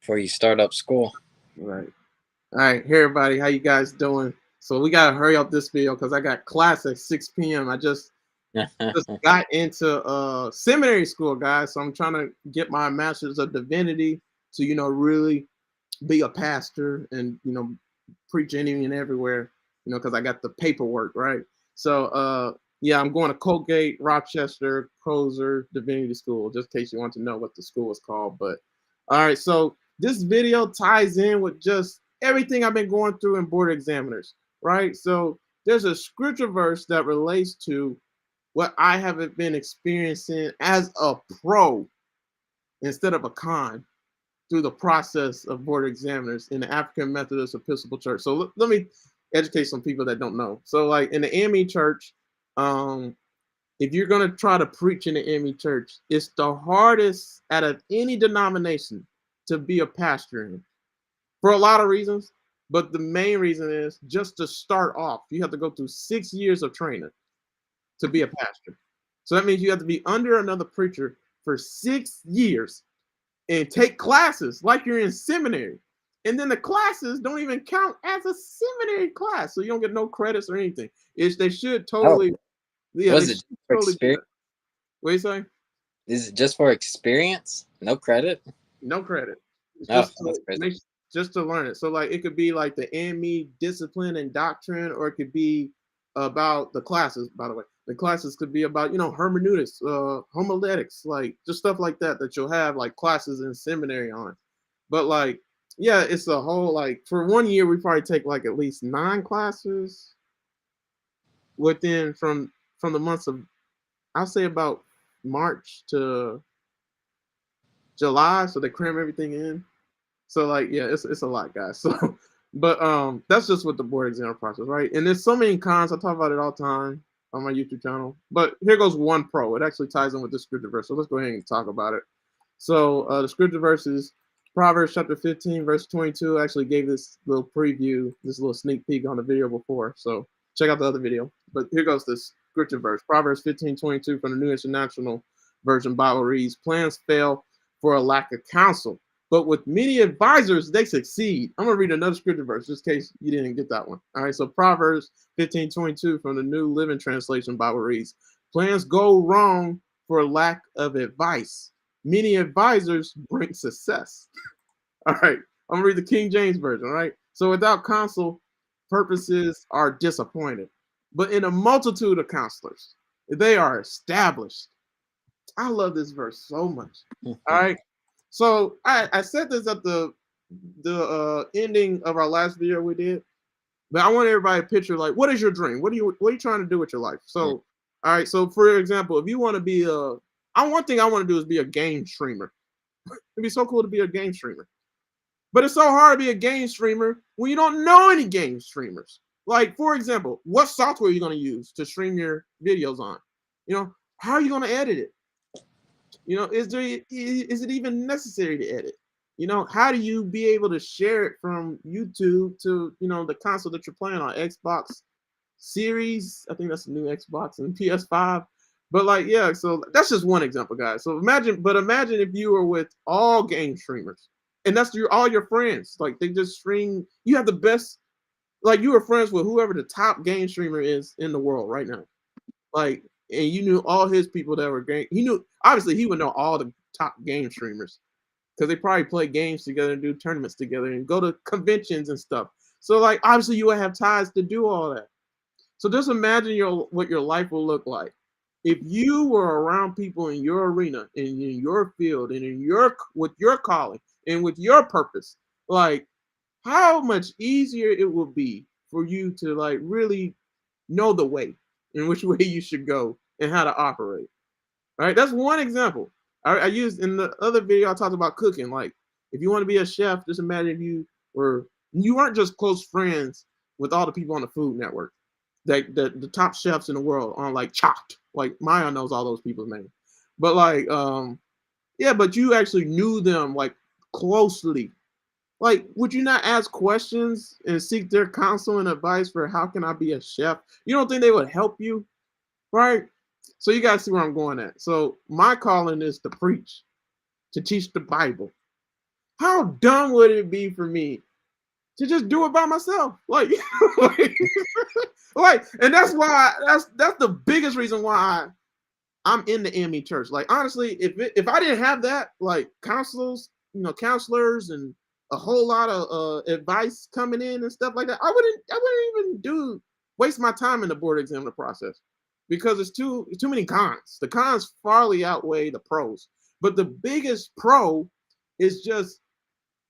before you start up school. Right. All right. Hey, everybody. How you guys doing? So we got to hurry up this video because I got class at 6 p.m. I just got into seminary school, guys. So I'm trying to get my master's of divinity to, really be a pastor and, preach anywhere and everywhere, because I got the paperwork, right? So, yeah, I'm going to Colgate, Rochester, Crozer Divinity School, just in case you want to know what the school is called. But all right, so this video ties in with just everything I've been going through in board examiners, right? So there's a scripture verse that relates to what I have been experiencing as a pro instead of a con through the process of board examiners in the African Methodist Episcopal Church. So let me educate some people that don't know. So like in the ME Church, if you're going to try to preach in the ME Church, it's the hardest out of any denomination to be a pastor in for a lot of reasons. But the main reason is just to start off, you have to go through 6 years of training to be a pastor. So that means you have to be under another preacher for 6 years and take classes like you're in seminary. And then the classes don't even count as a seminary class. So you don't get no credits or anything. They should totally, yeah, Was they it should for totally do that. experience? What are you saying? Is it just for experience? No credit? No credit. It's Oh, just that's crazy. just to learn it. So like it could be like the ME discipline and doctrine, or it could be about the classes, by the way. The classes could be about, hermeneutics, homiletics, like just stuff like that you'll have like classes in seminary on. But like, yeah, it's a whole like for 1 year we probably take like at least 9 classes within from the months of, I'll say about March to July, so they cram everything in. So like, yeah, it's a lot, guys. So, but that's just with the board exam process, right? And there's so many cons. I talk about it all the time on my YouTube channel. But here goes one pro. It actually ties in with the scripture verse. So let's go ahead and talk about it. So the scripture verse is Proverbs chapter 15, verse 22. I actually gave this little preview, this little sneak peek on the video before. So check out the other video. But here goes this scripture verse. Proverbs 15:22 from the New International Version Bible reads, plans fail for a lack of counsel, but with many advisors, they succeed. I'm going to read another scripture verse just in case you didn't get that one. All right, so Proverbs 15:22 from the New Living Translation Bible reads, plans go wrong for lack of advice. Many advisors bring success. All right, I'm going to read the King James Version, all right? So without counsel, purposes are disappointed. But in a multitude of counselors, they are established. I love this verse so much. All right. So I said this at the ending of our last video we did, but I want everybody to picture like, what is your dream? What are you trying to do with your life? So, all right. So for example, if you want to be one thing I want to do is be a game streamer. It'd be so cool to be a game streamer, but it's so hard to be a game streamer when you don't know any game streamers. Like for example, what software are you going to use to stream your videos on? How are you going to edit it? Is it even necessary to edit? How do you be able to share it from YouTube to, the console that you're playing on, Xbox Series? I think that's the new Xbox and PS5. But like, yeah, so that's just one example, guys. So imagine if you were with all game streamers and that's all your friends. Like they just stream, you have the best, like you were friends with whoever the top game streamer is in the world right now. Like, and you knew all his people that were game. Obviously he would know all the top game streamers because they probably play games together and do tournaments together and go to conventions and stuff. So like, obviously you would have ties to do all that. So just imagine what your life will look like if you were around people in your arena and in your field and with your calling and with your purpose. Like how much easier it will be for you to like really know the way in which way you should go and how to operate. All right, that's one example. I used in the other video, I talked about cooking. Like, if you want to be a chef, just imagine if you weren't just close friends with all the people on the Food Network, the top chefs in the world on like Chopped. Like Maya knows all those people's names, but like, yeah, but you actually knew them like closely. Like, would you not ask questions and seek their counsel and advice for how can I be a chef? You don't think they would help you, right? So you guys see where I'm going at. So my calling is to preach, to teach the Bible, how dumb would it be for me to just do it by myself? Like, like, and that's why that's the biggest reason why I'm in the ME church. Like, honestly, if I didn't have that, like counselors and a whole lot of advice coming in and stuff like that, I wouldn't even waste my time in the board examiner process, because it's too many cons. The cons farly outweigh the pros. But the biggest pro is just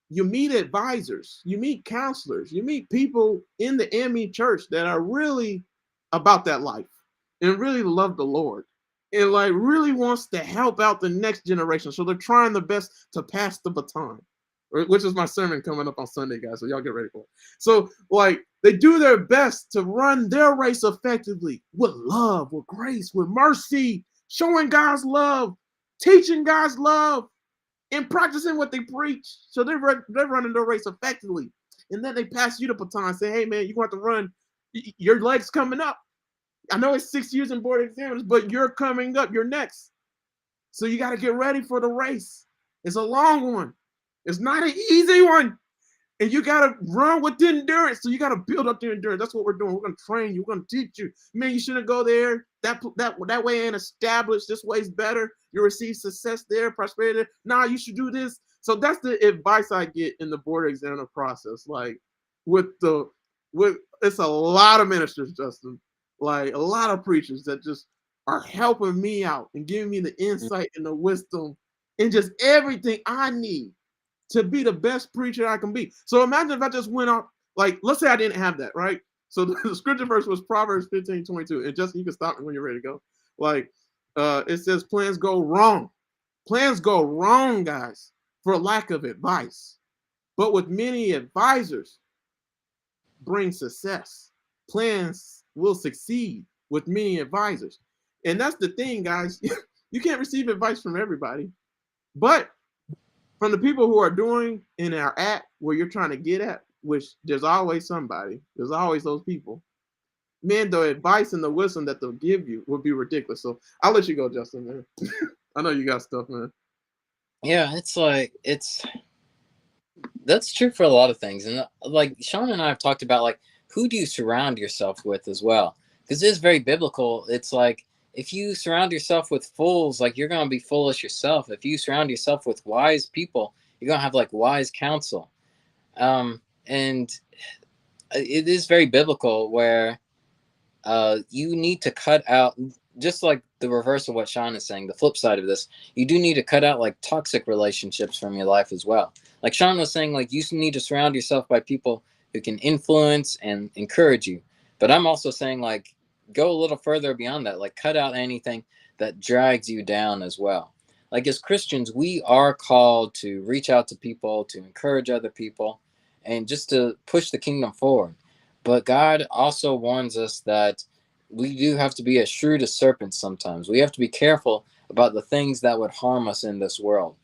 you meet advisors, you meet counselors, you meet people in the ME church that are really about that life and really love the Lord and like really wants to help out the next generation. So they're trying their best to pass the baton, which is my sermon coming up on Sunday, guys. So y'all get ready for it. So like they do their best to run their race effectively with love, with grace, with mercy, showing God's love, teaching God's love, and practicing what they preach. So they're running their race effectively. And then they pass you the baton and say, hey, man, you want to run. Your leg's coming up. I know it's 6 years in board exams, but you're coming up. You're next. So you got to get ready for the race. It's a long one. It's not an easy one. And you got to run with the endurance. So you got to build up the endurance. That's what we're doing. We're going to train you. We're going to teach you. Man, you shouldn't go there. That way ain't established. This way's better. You receive success there, prosperity there. Nah, you should do this. So that's the advice I get in the board examiner process. Like with it's a lot of ministers, Justin. Like a lot of preachers that just are helping me out and giving me the insight and the wisdom and just everything I need to be the best preacher I can be. So imagine if I just went off, like, let's say I didn't have that, right? So the scripture verse was Proverbs 15:22. And Justin, you can stop me when you're ready to go. Like, it says plans go wrong. Plans go wrong, guys, for lack of advice. But with many advisors, bring success. Plans will succeed with many advisors. And that's the thing, guys. You can't receive advice from everybody. But from the people who are doing and are at where you're trying to get at, which there's always somebody, there's always those people, man, the advice and the wisdom that they'll give you will be ridiculous. So I'll let you go, Justin, man. I know you got stuff, man. Yeah, that's true for a lot of things. And like Sean and I have talked about, like, who do you surround yourself with as well? Because it is very biblical. It's like, if you surround yourself with fools, like, you're going to be foolish yourself. If you surround yourself with wise people, you're going to have like wise counsel. And it is very biblical where you need to cut out, just like the reverse of what Sean is saying, the flip side of this, you do need to cut out like toxic relationships from your life as well. Like Sean was saying, like, you need to surround yourself by people who can influence and encourage you. But I'm also saying, like, go a little further beyond that, like cut out anything that drags you down as well. Like, as Christians, we are called to reach out to people, to encourage other people, and just to push the kingdom forward. But God also warns us that we do have to be as shrewd as serpents sometimes. We have to be careful about the things that would harm us in this world.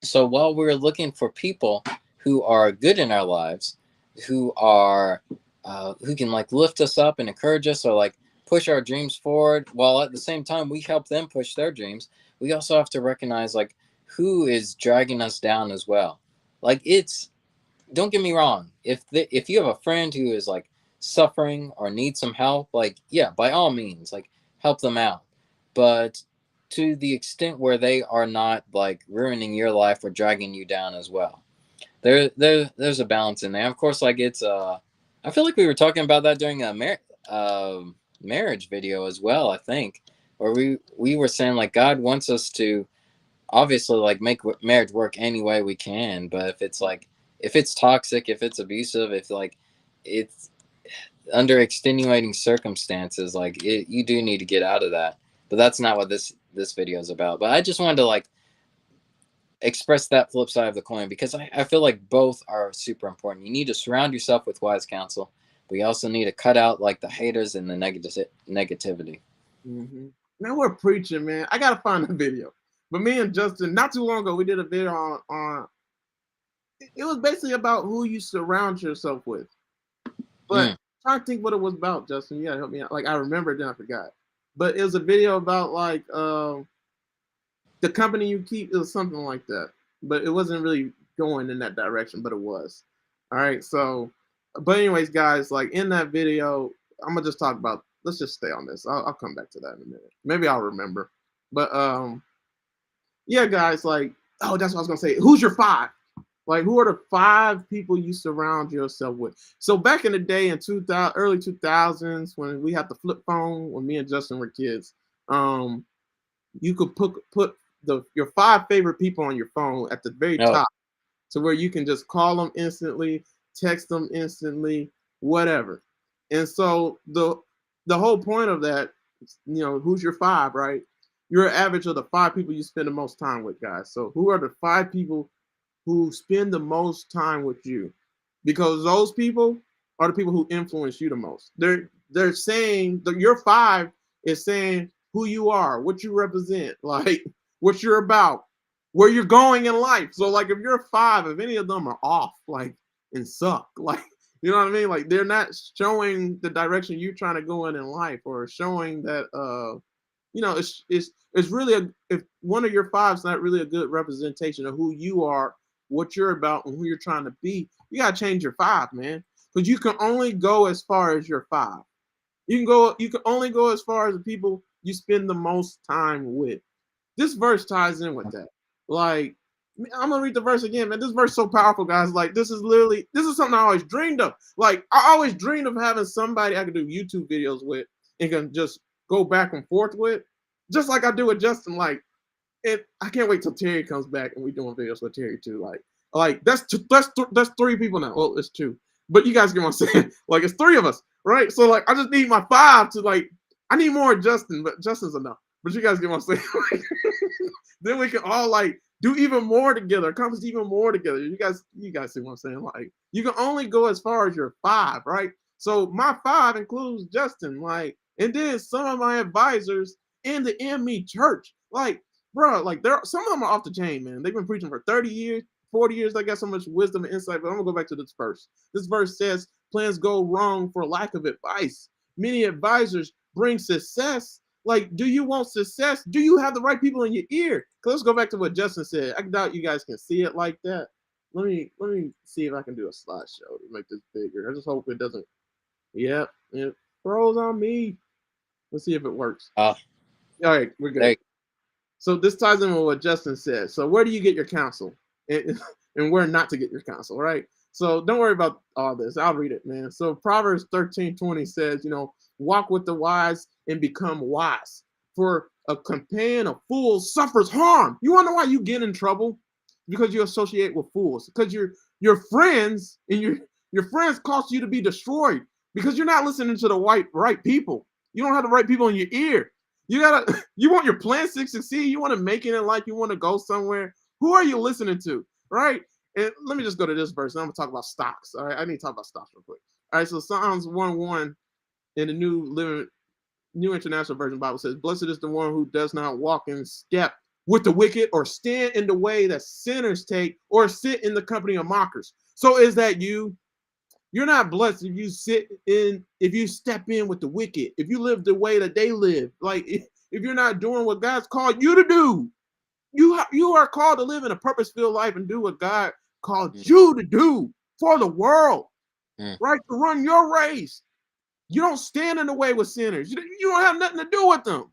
So while we're looking for people who are good in our lives, who are who can like lift us up and encourage us, or like push our dreams forward, while at the same time we help them push their dreams, we also have to recognize like who is dragging us down as well. Like, it's, don't get me wrong, if you have a friend who is like suffering or needs some help, like, yeah, by all means, like, help them out, but to the extent where they are not like ruining your life or dragging you down as well. There's a balance in there. Of course, like, it's I feel like we were talking about that during a marriage video as well, I think, where we were saying like God wants us to obviously like make marriage work any way we can, but if it's toxic, if it's abusive, if like it's under extenuating circumstances, like you do need to get out of that. But that's not what this video is about. But I just wanted to like express that flip side of the coin, because I feel like both are super important. You need to surround yourself with wise counsel, but you also need to cut out like the haters and the negativity. Mm-hmm. Man, we're preaching, man. I gotta find the video. But me and Justin, not too long ago, we did a video on it was basically about who you surround yourself with. But I'm trying to think what it was about, Justin. You gotta help me out. Like, I remember, then I forgot. But it was a video about like the company you keep. It was something like that. But it wasn't really going in that direction, but it was. All right, so, but anyways, guys, like in that video, I'm gonna just talk about. Let's just stay on this. I'll come back to that in a minute. Maybe I'll remember. But yeah, guys, like, oh, that's what I was gonna say. Who's your five? Like, who are the five people you surround yourself with? So back in the day, in early 2000s, when we had the flip phone, when me and Justin were kids, you could put your five favorite people on your phone at the very No. top, to where you can just call them instantly, text them instantly, whatever. And so the whole point of that, who's your five, right? You're an average of the five people you spend the most time with, guys. So who are the five people who spend the most time with you? Because those people are the people who influence you the most. They're saying that your five is saying who you are, what you represent, like what you're about, where you're going in life. So like if you're five, if any of them are off, like, and suck, like, you know what I mean? Like they're not showing the direction you're trying to go in life, or showing that it's really if one of your five's not really a good representation of who you are, what you're about, and who you're trying to be, you gotta change your five, man. Because you can only go as far as your five. You can only go as far as the people you spend the most time with. This verse ties in with that. Like, I'm gonna read the verse again, man. This verse is so powerful, guys. Like, this is something I always dreamed of. Like, I always dreamed of having somebody I could do YouTube videos with and can just go back and forth with, just like I do with Justin. Like, I can't wait till Terry comes back and we doing videos with Terry too. Like that's three people now. Well, it's two, but you guys get what I'm saying. Like, it's three of us, right? So like, I just need my five to, like, I need more Justin, but Justin's enough. But you guys get what I'm saying. Then we can all like do even more together, accomplish even more together. You guys see what I'm saying? Like, you can only go as far as your five, right? So my five includes Justin, like, and then some of my advisors in the ME church. Like, bro, like, some of them are off the chain, man. They've been preaching for 30 years, 40 years. They got so much wisdom and insight. But I'm gonna go back to this verse. This verse says, plans go wrong for lack of advice. Many advisors bring success. Like, do you want success? Do you have the right people in your ear? Let's go back to what Justin said. I doubt you guys can see it like that. Let me see if I can do a slideshow to make this bigger. I just hope it doesn't. Yep, it froze on me. Let's see if it works. All right, we're good. So this ties in with what Justin said. So where do you get your counsel, and where not to get your counsel, right? So don't worry about all this. I'll read it, man. So Proverbs 13:20 says, walk with the wise and become wise. For a companion of fools suffers harm. You want to know why you get in trouble? Because you associate with fools. Because your friends and your friends cause you to be destroyed. Because you're not listening to the right people. You don't have the right people in your ear. You want your plans to succeed. You want to make it in life. You want to go somewhere. Who are you listening to, right? And let me just go to this verse. And I'm gonna talk about stocks. All right, I need to talk about stocks real quick. All right, so Psalms 1:1 in the New International Version Bible says, "Blessed is the one who does not walk in step with the wicked, or stand in the way that sinners take, or sit in the company of mockers." So is that you? You're not blessed if you step in with the wicked, if you live the way that they live. Like, if you're not doing what God's called you to do. You are called to live in a purpose-filled life and do what God called you to do for the world, right? To run your race. You don't stand in the way with sinners. You don't have nothing to do with them,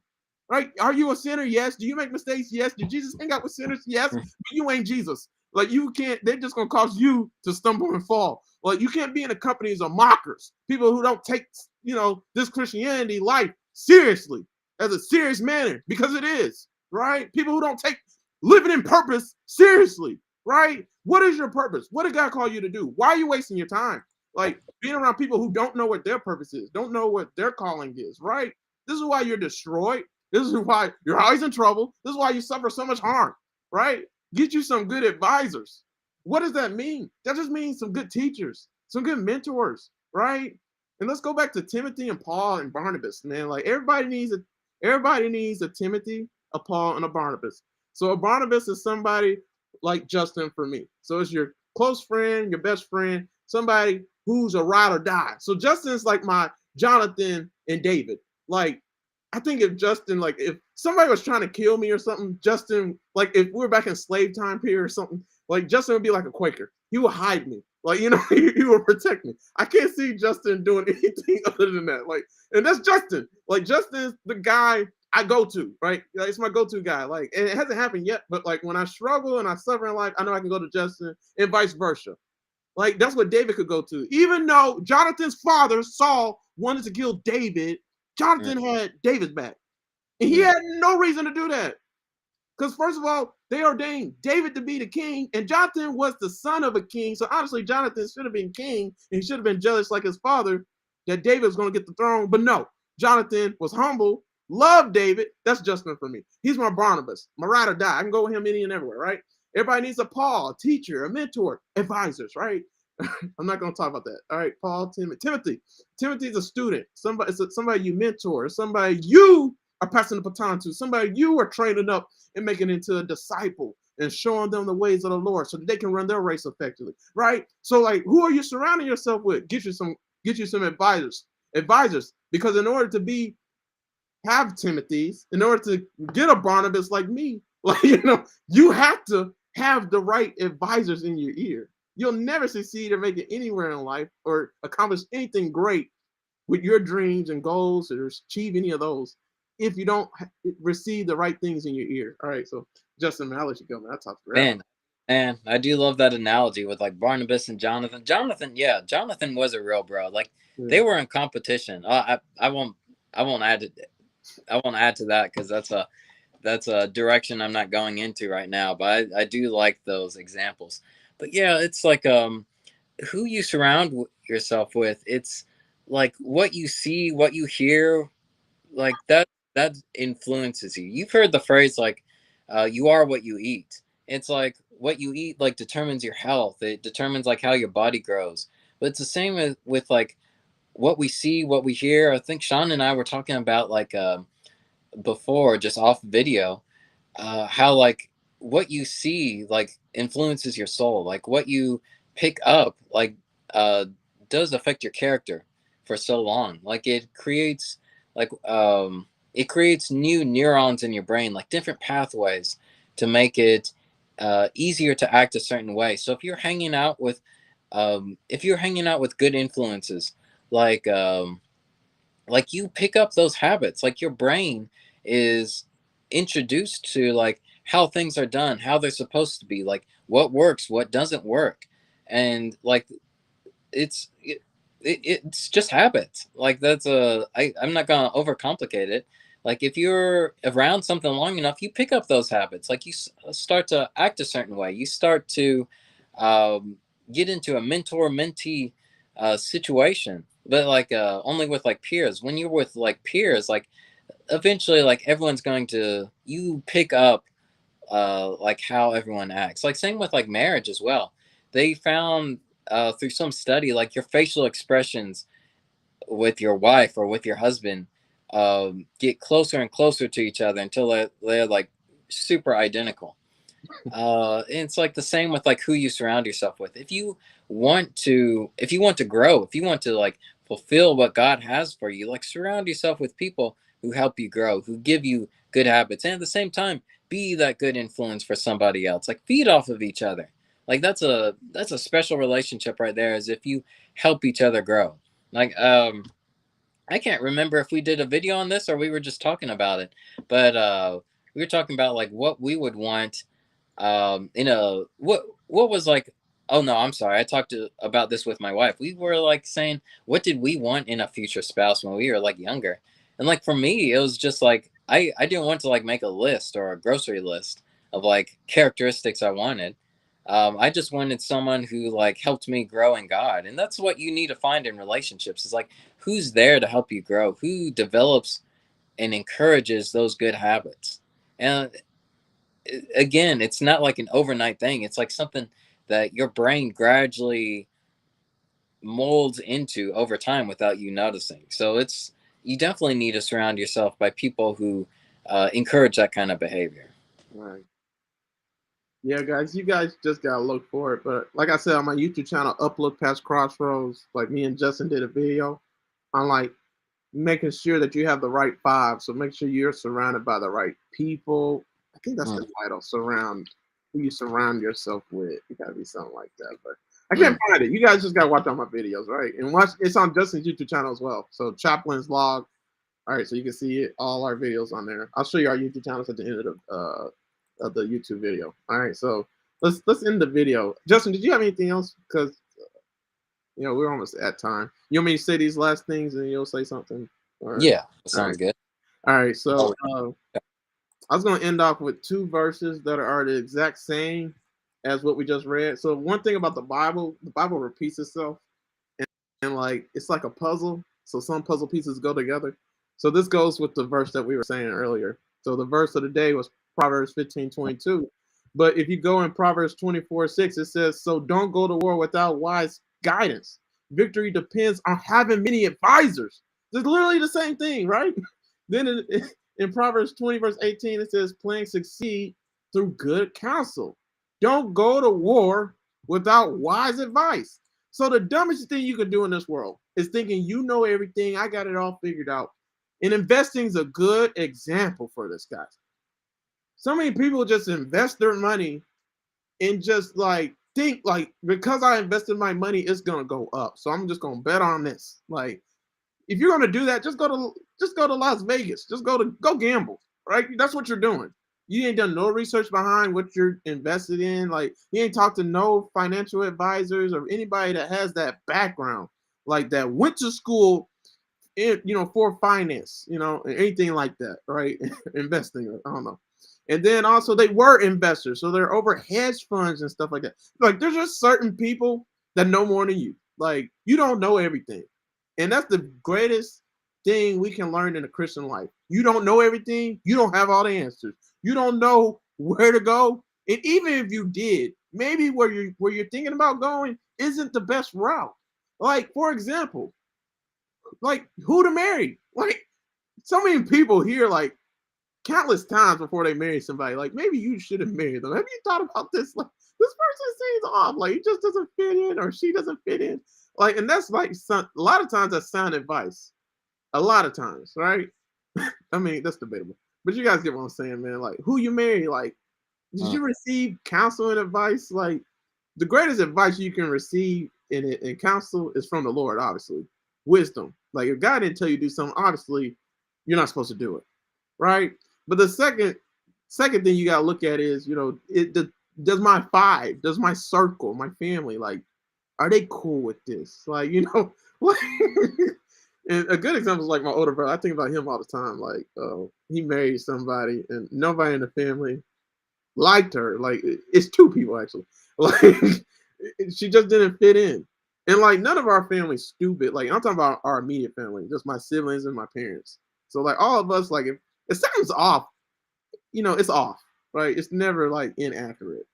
right? Are you a sinner? Yes. Do you make mistakes? Yes. Did Jesus hang out with sinners? Yes. But you ain't Jesus. Like, you can't. They're just gonna cause you to stumble and fall. Like, you can't be in the companies of mockers, people who don't take this Christianity life seriously, as a serious manner, because it is, right? People who don't take living in purpose seriously, right? What is your purpose? What did God call you to do? Why are you wasting your time? Like, being around people who don't know what their purpose is, don't know what their calling is, right? This is why you're destroyed. This is why you're always in trouble. This is why you suffer so much harm, right? Get you some good advisors. What does that mean? That just means some good teachers, some good mentors, right? And let's go back to Timothy and Paul and Barnabas, man. Like, everybody needs a Timothy, a Paul, and a Barnabas. So a Barnabas is somebody like Justin for me. So it's your close friend, your best friend, somebody who's a ride or die. So Justin's like my Jonathan and David. Like, I think if Justin, like, if somebody was trying to kill me or something, Justin, like, if we're back in slave time period or something, Like Justin would be like a Quaker. He would hide me. Like, you know, he would protect me. I can't see Justin doing anything other than that. Like, and that's Justin. Like, Justin's the guy I go to, right? Like, it's my go-to guy. Like, and it hasn't happened yet, but like when I struggle and I suffer in life, I know I can go to Justin and vice versa. Like, that's what David could go to. Even though Jonathan's father, Saul, wanted to kill David, Mm, Jonathan had David's back. And he mm, had no reason to do that. Because first of all, they ordained David to be the king, and Jonathan was the son of a king. So honestly, Jonathan should have been king, and he should have been jealous like his father that David was going to get the throne. But no, Jonathan was humble, loved David. That's Justin for me. He's my Barnabas, my ride or die. I can go with him any and everywhere, right? Everybody needs a Paul, a teacher, a mentor, advisors, right? I'm not going to talk about that. All right, Paul, Timothy. Timothy's a student. Somebody you mentor. Somebody you are passing the baton to. Somebody you are training up and making into a disciple and showing them the ways of the Lord so that they can run their race effectively, right? So, like, who are you surrounding yourself with? Get you some advisors, because in order to have Timothy's, in order to get a Barnabas like me, like, you have to have the right advisors in your ear. You'll never succeed or make it anywhere in life or accomplish anything great with your dreams and goals or achieve any of those if you don't receive the right things in your ear. All right, so Justin, man, I'll let you go, man. I talked forever. man, man, I do love that analogy with like Barnabas and Jonathan. Yeah, Jonathan was a real bro. Like Yeah. they were in competition. I won't add to, I won't add to that because that's a direction I'm not going into right now. But I do like those examples. But yeah, it's like who you surround yourself with. It's like what you see, what you hear, like that influences you. You've heard the phrase like you are what you eat. It's like what you eat like determines your health. It determines like how your body grows. But it's the same with like what we see, what we hear. I think Sean and I were talking about like before, just off video, how like what you see like influences your soul. Like what you pick up like uh, does affect your character for so long. Like like it creates new neurons in your brain, like different pathways to make it easier to act a certain way. So if you're hanging out with good influences, like you pick up those habits, like your brain is introduced to like how things are done, how they're supposed to be, like what works, what doesn't work, and like it's it's just habits. Like I'm not gonna overcomplicate it. Like if you're around something long enough, you pick up those habits. Like you start to act a certain way. You start to um, get into a mentor mentee situation, but like only with like peers. When you're with like peers, like eventually like everyone's going to you pick up like how everyone acts. Like same with like marriage as well. They found through some study like your facial expressions with your wife or with your husband get closer and closer to each other until they're like super identical. And it's like the same with like who you surround yourself with. If you want to grow, if you want to like fulfill what God has for you, like surround yourself with people who help you grow, who give you good habits, and at the same time be that good influence for somebody else. Like feed off of each other. Like that's a special relationship right there, as if you help each other grow. Like I can't remember if we did a video on this or we were just talking about it, but we were talking about like what we would want in a what was like, oh no, I'm sorry, I talked about this with my wife. We were like saying what did we want in a future spouse when we were like younger, and like for me it was just like I didn't want to like make a list or a grocery list of like characteristics I wanted. I just wanted someone who like helped me grow in God, and that's what you need to find in relationships, is like who's there to help you grow, who develops and encourages those good habits. And again, it's not like an overnight thing. It's like something that your brain gradually molds into over time without you noticing. So you definitely need to surround yourself by people who encourage that kind of behavior. All right. Yeah, guys, you guys just gotta look for it. But like I said on my YouTube channel, Uplift Past Crossroads, like me and Justin did a video on like making sure that you have the right five. So make sure you're surrounded by the right people. I think that's Mm, the title. Surround. who you surround yourself with. It gotta be something like that. But I can't find it. You guys just gotta watch all my videos, right? And watch. It's on Justin's YouTube channel as well. So Chaplain's Log. All right, so you can see it, all our videos on there. I'll show you our YouTube channels at the end of the YouTube video. All right, so let's end the video. Justin, did you have anything else? Because we're almost at time. You want me to say these last things and you'll say something? Yeah, sounds good. All right, so I was going to end off with 2 verses that are the exact same as what we just read. So one thing about the Bible repeats itself, and like it's like a puzzle. So some puzzle pieces go together. So this goes with the verse that we were saying earlier. So the verse of the day was Proverbs 15:22. But if you go in Proverbs 24:6, it says, "So don't go to war without wise guidance. Victory depends on having many advisors." It's literally the same thing, right? Then in Proverbs 20, verse 18, it says, "Plans succeed through good counsel. Don't go to war without wise advice." So the dumbest thing you can do in this world is thinking you know everything. I got it all figured out. And investing is a good example for this, guys. So many people just invest their money and just like think like, because I invested my money, it's gonna go up. So I'm just gonna bet on this. Like, if you're gonna do that, just go to Las Vegas. Go gamble, right? That's what you're doing. You ain't done no research behind what you're invested in. Like, you ain't talked to no financial advisors or anybody that has that background, like that went to school for finance, anything like that, right? Investing, I don't know. And then also they were investors, so they're over hedge funds and stuff like that. Like, there's just certain people that know more than you. Like, you don't know everything. And that's the greatest thing we can learn in the Christian life. You don't know everything. You don't have all the answers. You don't know where to go. And even if you did, maybe where you're thinking about going isn't the best route. Like, for example, like who to marry. Like, so many people hear like countless times before they marry somebody, like, maybe you should have married them. Have you thought about this? Like, this person seems off. Like, he just doesn't fit in, or she doesn't fit in. Like, and that's like a lot of times that's sound advice. A lot of times, right? I mean, that's debatable. But you guys get what I'm saying, man. Like, who you marry, like, did you receive counsel and advice? Like, the greatest advice you can receive in counsel is from the Lord, obviously. Wisdom. Like, if God didn't tell you to do something, obviously, you're not supposed to do it, right? But the second thing you gotta look at is, does my circle, my family, like, are they cool with this? Like, like, and a good example is like my older brother. I think about him all the time. Like, he married somebody, and nobody in the family liked her. Like, it's 2 people actually. Like, she just didn't fit in. And like, none of our family's stupid. Like, I'm talking about our immediate family, just my siblings and my parents. So like, all of us, like, if something's off, it's off, right? It's never like inaccurate,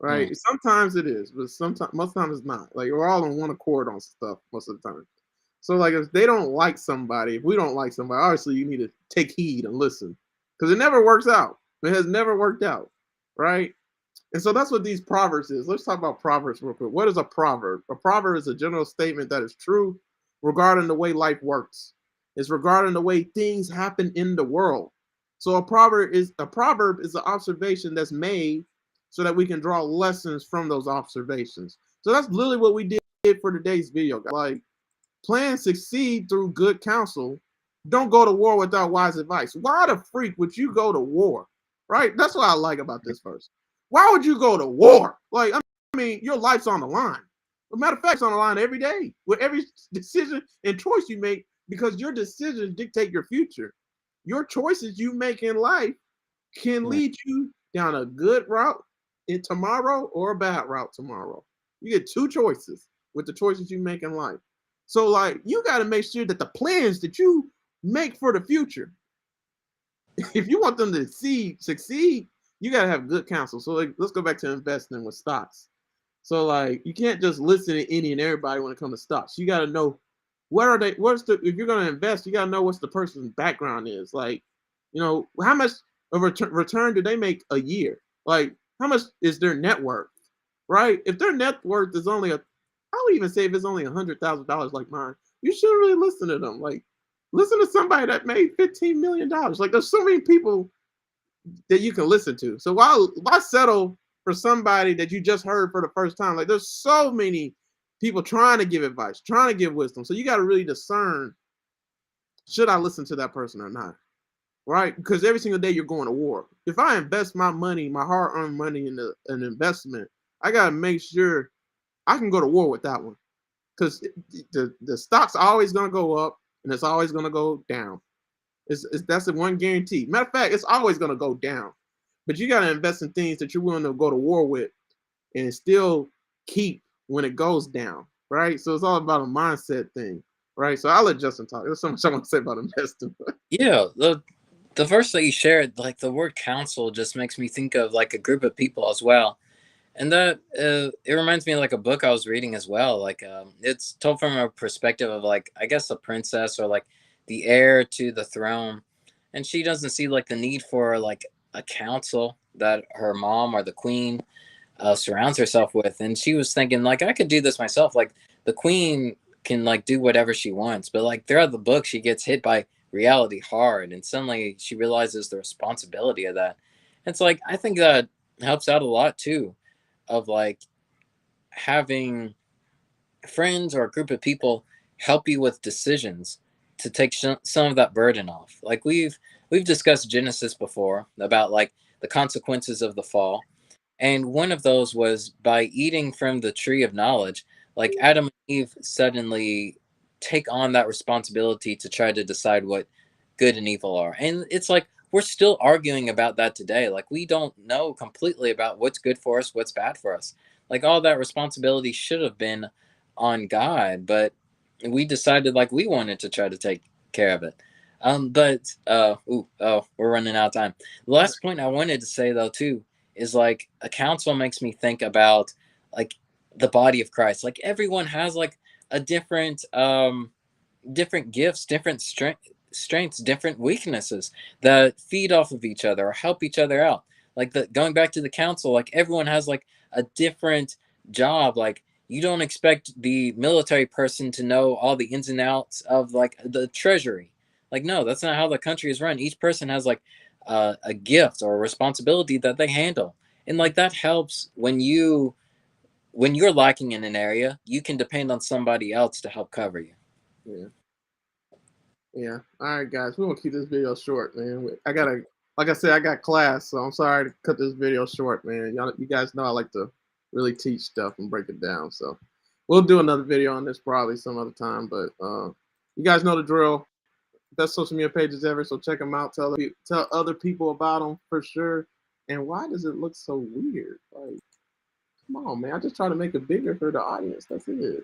right? Sometimes it is, but most times it's not. Like, we're all on one accord on stuff most of the time. So like, if they don't like somebody, if we don't like somebody, obviously you need to take heed and listen, because it never works out. It has never worked out, right? And so that's what these proverbs is. Let's talk about proverbs real quick. What is a proverb? A proverb is a general statement that is true regarding the way life works. It's regarding the way things happen in the world. So a proverb is an observation that's made so that we can draw lessons from those observations. So that's literally what we did for today's video, guys. Like, plans succeed through good counsel. Don't go to war without wise advice. Why the freak would you go to war? Right? That's what I like about this verse. Why would you go to war? Like, I mean, your life's on the line. As a matter of fact, it's on the line every day with every decision and choice you make, because your decisions dictate your future. Your choices you make in life can lead you down a good route in tomorrow or a bad route tomorrow. You get 2 choices with the choices you make in life. So like, you got to make sure that the plans that you make for the future, if you want them to succeed, you got to have good counsel. So like, let's go back to investing with stocks. So like, you can't just listen to any and everybody when it comes to stocks. You got to know if you're going to invest, you got to know what's the person's background is. Like, how much of return do they make a year? Like, how much is their net worth, right? If their net worth is only I would even say if it's only $100,000 like mine, you shouldn't really listen to them. Like, listen to somebody that made $15 million. Like, there's so many people that you can listen to. So why settle for somebody that you just heard for the first time. Like there's so many people trying to give advice, trying to give wisdom. So you got to really discern, should I listen to that person or not? Right? Because every single day you're going to war. If I invest my money, my hard-earned money in an investment, I got to make sure I can go to war with that one. Because the stock's always going to go up and it's always going to go down. That's the one guarantee. Matter of fact, it's always going to go down. But you got to invest in things that you're willing to go to war with and still keep when it goes down, right? So it's all about a mindset thing, right? So I'll let Justin talk. There's so much I want to say about investing. Yeah, the verse that you shared, like the word counsel, just makes me think of like a group of people as well. And that it reminds me of like a book I was reading as well. Like it's told from a perspective of like, I guess, a princess or like the heir to the throne, and she doesn't see like the need for like a council that her mom or the queen surrounds herself with. And she was thinking like, I could do this myself. Like the queen can like do whatever she wants, but like throughout the book she gets hit by reality hard, and suddenly she realizes the responsibility of that. It's like, I think that helps out a lot too, of like having friends or a group of people help you with decisions to take some of that burden off. Like we've discussed Genesis before about like the consequences of the fall, and one of those was by eating from the tree of knowledge. Like Adam and Eve suddenly take on that responsibility to try to decide what good and evil are. And it's like we're still arguing about that today. Like we don't know completely about what's good for us, what's bad for us. Like all that responsibility should have been on God, but we decided like we wanted to try to take care of it. We're running out of time. The last point I wanted to say though too is like a council makes me think about like the body of Christ. Like everyone has like a different gifts, different strengths, different weaknesses that feed off of each other or help each other out. Like the going back to the council, like everyone has like a different job. Like you don't expect the military person to know all the ins and outs of like the treasury. Like no, that's not how the country is run. Each person has like a gift or a responsibility that they handle, and like that helps when you're lacking in an area, you can depend on somebody else to help cover you. Yeah. Yeah. All right, guys. We're gonna keep this video short, man. I gotta, like I said, I got class, so I'm sorry to cut this video short, man. Y'all, you guys know I like to really teach stuff and break it down. So we'll do another video on this probably some other time. But you guys know the drill. Best social media pages ever, so check them out. Tell other people about them for sure. And why does it look so weird? Like, come on, man. I just try to make it bigger for the audience. That's it.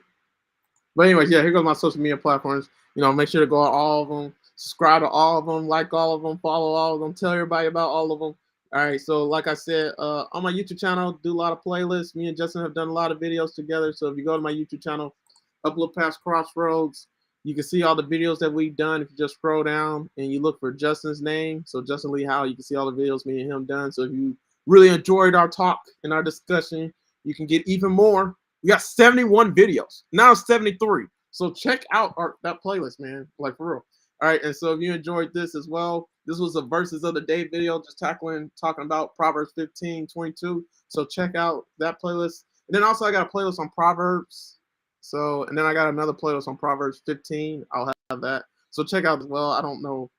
But anyways, yeah, here goes my social media platforms. You know, make sure to go on all of them, subscribe to all of them, like all of them, follow all of them, tell everybody about all of them. All right, so like I said, on my YouTube channel, do a lot of playlists. Me and Justin have done a lot of videos together. So if you go to my YouTube channel, Uplift Past Crossroads, you can see all the videos that we've done. If you just scroll down and you look for Justin's name, so Justin Lee Howell, you can see all the videos me and him done. So if you really enjoyed our talk and our discussion, you can get even more. We got 71 videos. Now it's 73. So check out that playlist, man. Like for real. All right. And so if you enjoyed this as well, this was a verses of the day video, just talking about Proverbs 15:22. So check out that playlist. And then also I got a playlist on Proverbs. So, and then I got another playlist on Proverbs 15. I'll have that. So check out as well. I don't know.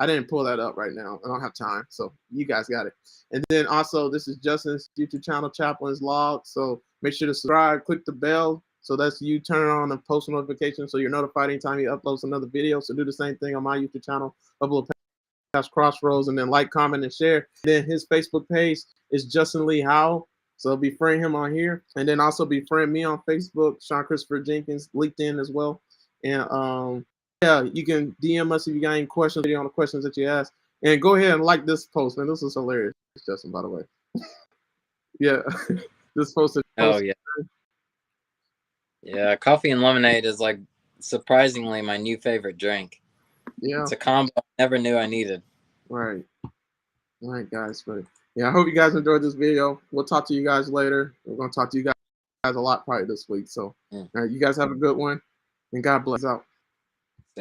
I didn't pull that up right now. I don't have time. So you guys got it. And then also this is Justin's YouTube channel, Chaplain's Log. So make sure to subscribe, click the bell. So that's you turn on the post notifications so you're notified anytime he uploads another video. So do the same thing on my YouTube channel, Uplift Past Crossroads, and then like, comment, and share. And then his Facebook page is Justin Lee Howell. So befriend him on here. And then also befriend me on Facebook, Sean Christopher Jenkins, LinkedIn as well. And yeah, you can DM us if you got any questions on the questions that you asked. And go ahead and like this post, man. This is hilarious, Justin, by the way. Yeah, this post. Oh yeah. Yeah, coffee and lemonade is like surprisingly my new favorite drink. Yeah. It's a combo I never knew I needed. Right. All right, guys. But yeah, I hope you guys enjoyed this video. We'll talk to you guys later. We're going to talk to you guys a lot probably this week. So all right, you guys have a good one. And God bless out.